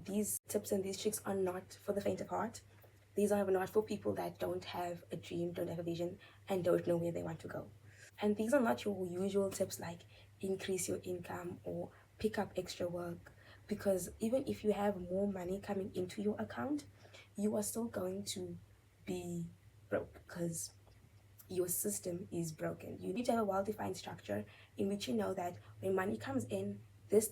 These tips and these tricks are not for the faint of heart. These are not for people that don't have a dream, don't have a vision, and don't know where they want to go. And these are not your usual tips like increase your income or pick up extra work. Because even if you have more money coming into your account, you are still going to be broke because your system is broken. You need to have a well-defined structure in which you know that when money comes in, this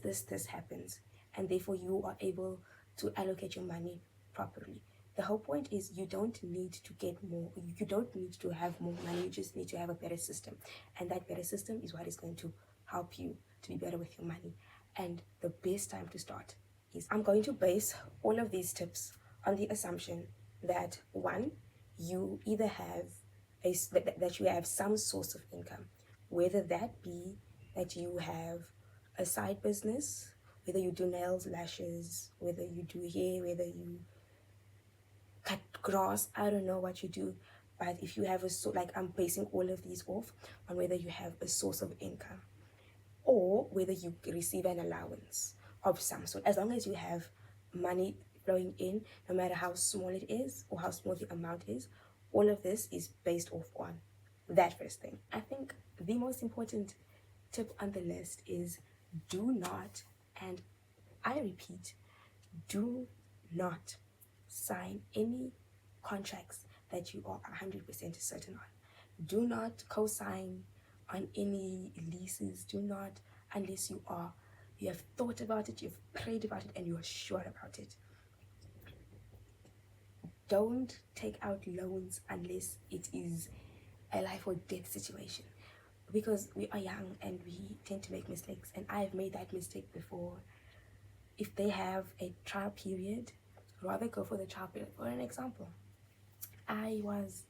happens, and therefore you are able to allocate your money properly. The whole point is you don't need to get more, you don't need to have more money, you just need to have a better system. And that better system is what is going to help you to be better with your money. And the best time to start is I'm going to base all of these tips on the assumption that one, you either have that you have some source of income, whether that be that you have a side business, whether you do nails, lashes, whether you do hair, whether you cut grass, I don't know what you do, but if you have I'm basing all of these off on whether you have a source of income or whether you receive an allowance of some sort. As long as you have money flowing in, no matter how small it is or how small the amount is, all of this is based off on that first thing. I think the most important tip on the list is do not, and I repeat, do not sign any contracts that you are 100% certain on. Do not co-sign on any leases. Do not, unless you have thought about it, you've prayed about it, and you are sure about it. Don't take out loans unless it is a life or death situation, because we are young and we tend to make mistakes, and I've made that mistake before. If they have a trial period, rather go for the trial period. For an example, I was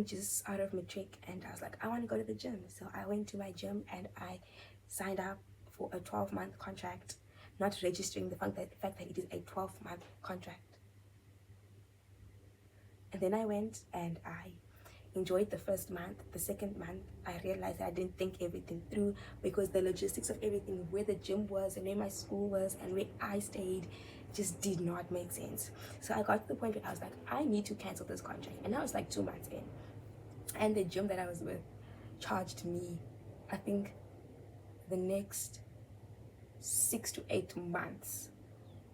just out of matric and I was like, I want to go to the gym. So I went to my gym and I signed up for a 12-month contract, not registering the fact that it is a 12-month contract. And then I went and I enjoyed the first month. The second month, I realized that I didn't think everything through, because the logistics of everything, where the gym was and where my school was and where I stayed, just did not make sense. So I got to the point where I was like, I need to cancel this contract. And I was like 2 months in. And the gym that I was with charged me, I think, the next 6 to 8 months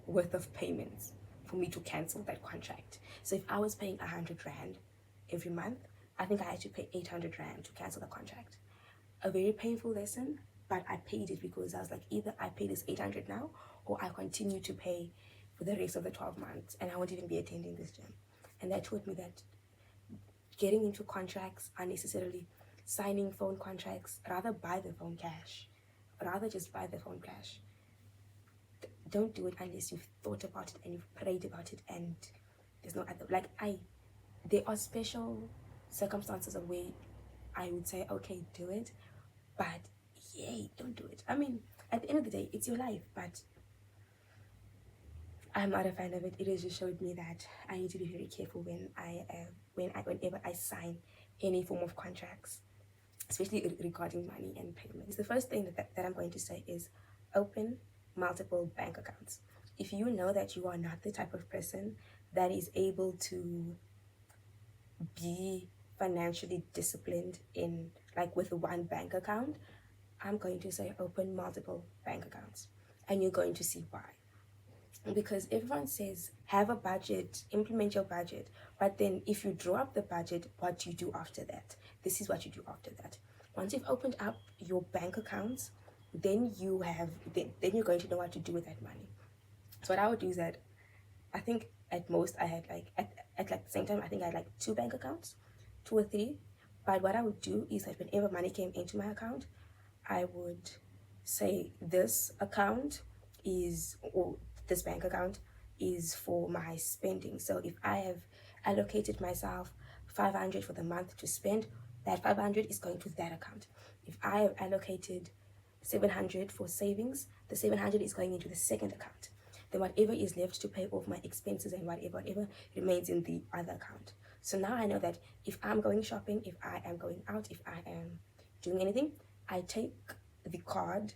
worth of payments for me to cancel that contract. So if I was paying 100 Rand every month, I think I had to pay 800 Rand to cancel the contract. A very painful lesson, but I paid it because I was like, either I pay this 800 now or I continue to pay for the rest of the 12 months and I won't even be attending this gym. And that taught me that getting into contracts unnecessarily, signing phone contracts, rather buy the phone cash. Rather just buy the phone cash. Don't do it unless you've thought about it and you've prayed about it and there's no other, there are special circumstances of where I would say, okay, do it, but yay, don't do it. I mean, at the end of the day, it's your life, but I'm not a fan of it. It has just showed me that I need to be very careful whenever I sign any form of contracts, especially regarding money and payments. The first thing that I'm going to say is open multiple bank accounts. If you know that you are not the type of person that is able to be financially disciplined with one bank account, I'm going to say open multiple bank accounts, and you're going to see why. Because everyone says have a budget, implement your budget, but then if you draw up the budget, what do you do after that? This is what you do after that. Once you've opened up your bank accounts, then you're going to know what to do with that money. So what I would do is that I think at most I had at the same time I think I had 2 bank accounts, 2 or 3. But what I would do is that whenever money came into my account, I would say this bank account is for my spending. So if I have allocated myself 500 for the month to spend, that 500 is going to that account. If I have allocated 700 for savings, the 700 is going into the second account. Then whatever is left to pay off my expenses and whatever remains in the other account. So now I know that if I'm going shopping, if I am going out, if I am doing anything, I take the card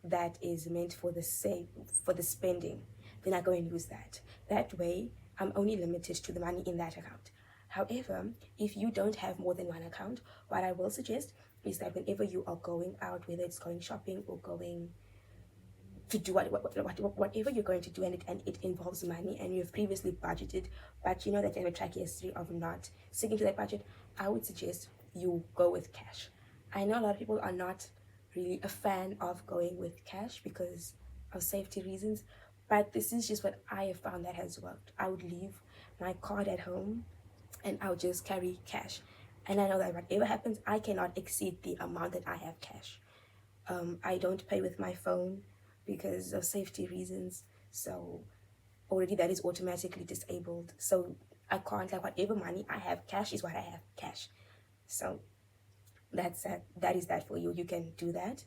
that is meant for the spending, then I go and use that. That way, I'm only limited to the money in that account. However, if you don't have more than one account, what I will suggest is that whenever you are going out, whether it's going shopping or going to do whatever you're going to do, and it involves money and you've previously budgeted, but you know that you have a track history of not sticking to that budget, I would suggest you go with cash. I know a lot of people are not really a fan of going with cash because of safety reasons, but this is just what I have found that has worked. I would leave my card at home and I'll just carry cash, and I know that whatever happens, I cannot exceed the amount that I have cash. I don't pay with my phone because of safety reasons. So already that is automatically disabled. So I can't, like, whatever money I have cash is what I have cash. So that's that. That is that for you. You can do that.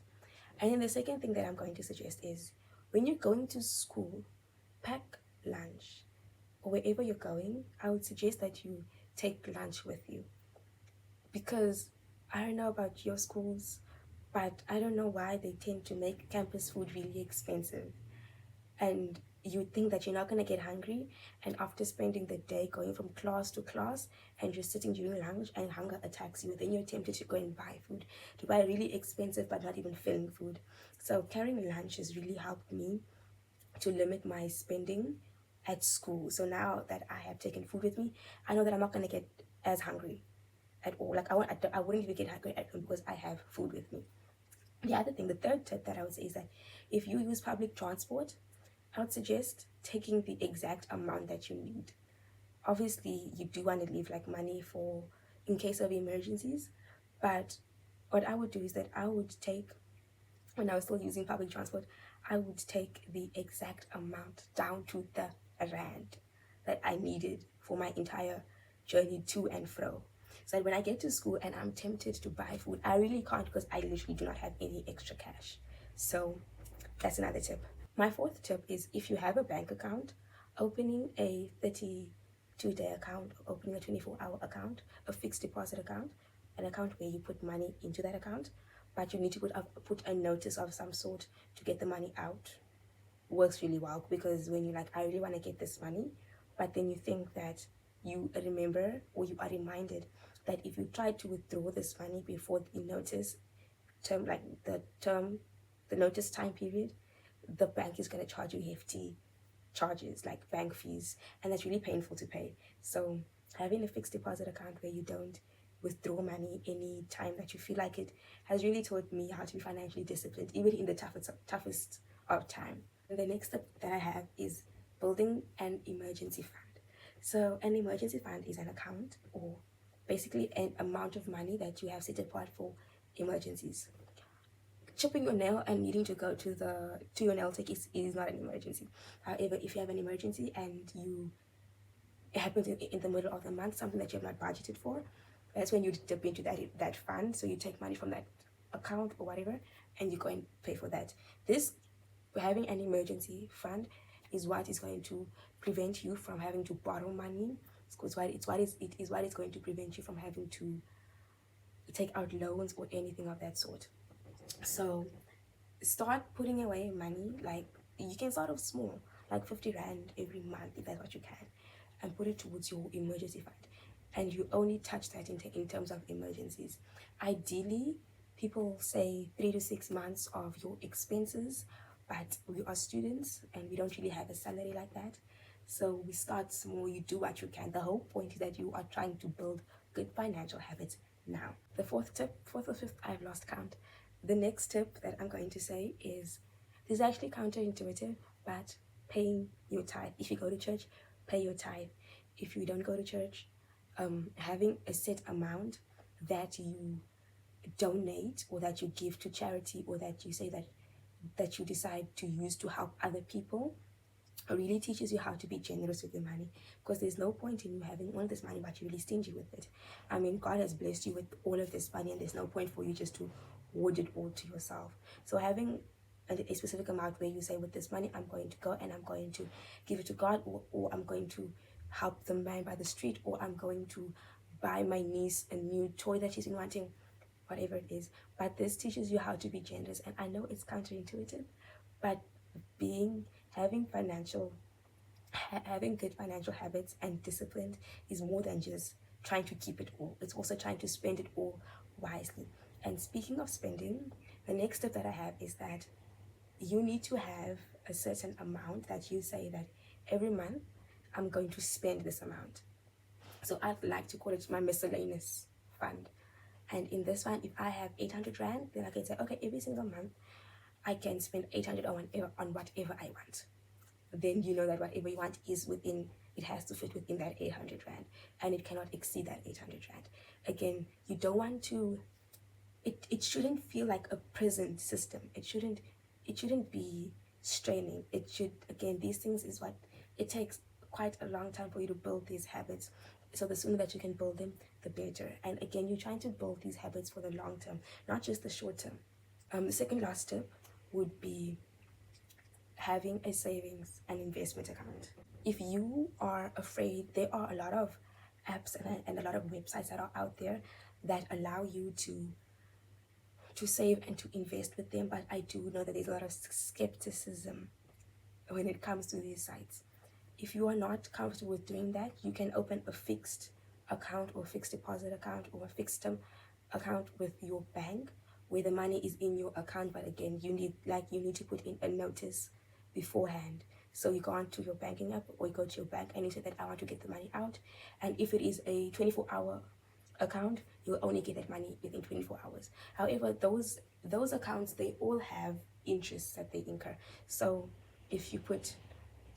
And then the second thing that I'm going to suggest is when you're going to school, pack lunch. Or wherever you're going, I would suggest that you take lunch with you. Because I don't know about your schools, but I don't know why they tend to make campus food really expensive. And you think that you're not going to get hungry, and after spending the day going from class to class and just sitting during lunch and hunger attacks you, then you're tempted to go and buy food, to buy really expensive but not even filling food. So carrying lunch has really helped me to limit my spending at school. So now that I have taken food with me, I know that I'm not going to get as hungry at all. Like I wouldn't even get hungry at home because I have food with me. The other thing, the third tip that I would say is that if you use public transport, I would suggest taking the exact amount that you need. Obviously, you do want to leave like money for in case of emergencies, but what I would do is that I would take, when I was still using public transport, I would take the exact amount down to the rand that I needed for my entire journey to and fro. So that when I get to school and I'm tempted to buy food, I really can't because I literally do not have any extra cash. So that's another tip. My fourth tip is if you have a bank account, opening a 32-day account, opening a 24-hour account, a fixed deposit account, an account where you put money into that account, but you need to put a notice of some sort to get the money out, works really well. Because when you're like, I really want to get this money, but then you think that you remember or you are reminded that if you try to withdraw this money before the notice term, like the notice time period, the bank is going to charge you hefty charges like bank fees, and that's really painful to pay. So having a fixed deposit account where you don't withdraw money any time that you feel like it has really taught me how to be financially disciplined, even in the toughest of time. And the next step that I have is building an emergency fund. So an emergency fund is an account, or basically an amount of money that you have set apart for emergencies. Chipping your nail and needing to go to your nail tech is not an emergency. However, if you have an emergency and it happens in the middle of the month, something that you have not budgeted for, that's when you dip into that fund. So you take money from that account or whatever, and you go and pay for that. This, having an emergency fund, is what is going to prevent you from having to borrow money. It is what is going to prevent you from having to take out loans or anything of that sort. So start putting away money. Like, you can start off small, like 50 rand every month if that's what you can, and put it towards your emergency fund. And you only touch that in terms of emergencies. Ideally, people say 3 to 6 months of your expenses, but we are students and we don't really have a salary like that. So we start small, you do what you can. The whole point is that you are trying to build good financial habits now. The fourth or fifth, I've lost count. The next tip that I'm going to say is, this is actually counterintuitive, but paying your tithe. If you go to church, pay your tithe. If you don't go to church, having a set amount that you donate or that you give to charity, or that you say that you decide to use to help other people, really teaches you how to be generous with your money. Because there's no point in you having all this money but you're really stingy with it. I mean, God has blessed you with all of this money, and there's no point for you just to hoard it all to yourself. So having a specific amount where you say, with this money I'm going to go and I'm going to give it to God, or I'm going to help the man by the street, or I'm going to buy my niece a new toy that she's been wanting, whatever it is. But this teaches you how to be generous. And I know it's counterintuitive, but having financial having good financial habits and discipline is more than just trying to keep it all. It's also trying to spend it all wisely. And speaking of spending, the next step that I have is that you need to have a certain amount that you say that every month I'm going to spend this amount. So I'd like to call it my miscellaneous fund. And in this one, if I have 800 Rand, then I can say, okay, every single month I can spend 800 on whatever I want. Then you know that whatever you want is within, it has to fit within that 800 Rand, and it cannot exceed that 800 Rand. Again, you don't want to, it shouldn't feel like a prison system. It shouldn't be straining. It should, again, these things is what it takes quite a long time for you to build these habits. So the sooner that you can build them, the better. And again, you're trying to build these habits for the long term, not just the short term. The second last step would be having a savings and investment account. If you are afraid, there are a lot of apps and a lot of websites that are out there that allow you to save and to invest with them, but I do know that there's a lot of skepticism when it comes to these sites. If you are not comfortable with doing that, you can open a fixed account or fixed deposit account or a fixed term account with your bank where the money is in your account, but again, you need to put in a notice beforehand. So you go onto your banking app or you go to your bank and you say that I want to get the money out, and if it is a 24-hour account, you'll only get that money within 24 hours. However, those accounts, they all have interests that they incur. So if you put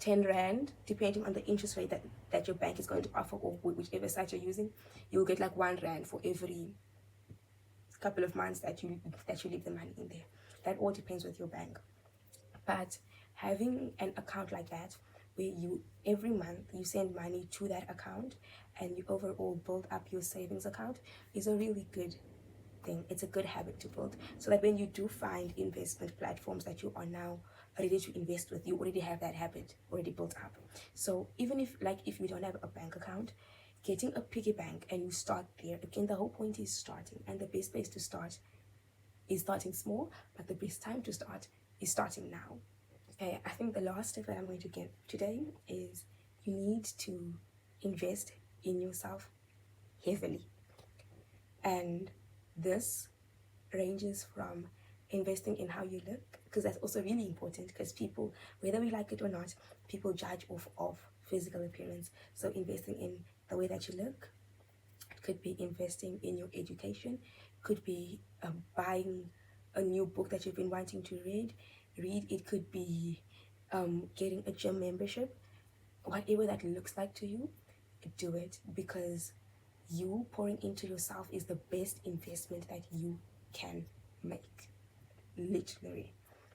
10 Rand, depending on the interest rate that your bank is going to offer, or whichever site you're using, you'll get like 1 Rand for every couple of months that you leave the money in there. That all depends with your bank. But having an account like that, where you every month you send money to that account and you overall build up your savings account, is a really good thing. It's a good habit to build, so that when you do find investment platforms that you are now ready to invest with, you already have that habit already built up. So even if you don't have a bank account, getting a piggy bank and you start there. Again, the whole point is starting, and the best place to start is starting small, but the best time to start is starting now. Okay, I think the last step that I'm going to give today is you need to invest in yourself heavily. And this ranges from investing in how you look, because that's also really important, because people, whether we like it or not, people judge off of physical appearance. So investing in the way that you look, it could be investing in your education, could be buying a new book that you've been wanting to read. It could be getting a gym membership. Whatever that looks like to you, do it, because you pouring into yourself is the best investment that you can make. Literally,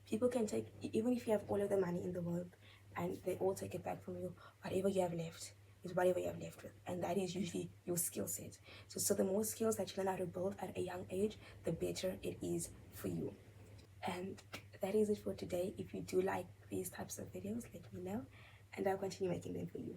people can take, even if you have all of the money in the world and they all take it back from you, whatever you have left is whatever you have left with, and that is usually your skill set. So the more skills that you learn how to build at a young age, the better it is for you. And that is it for today. If you do like these types of videos, let me know and I'll continue making them for you.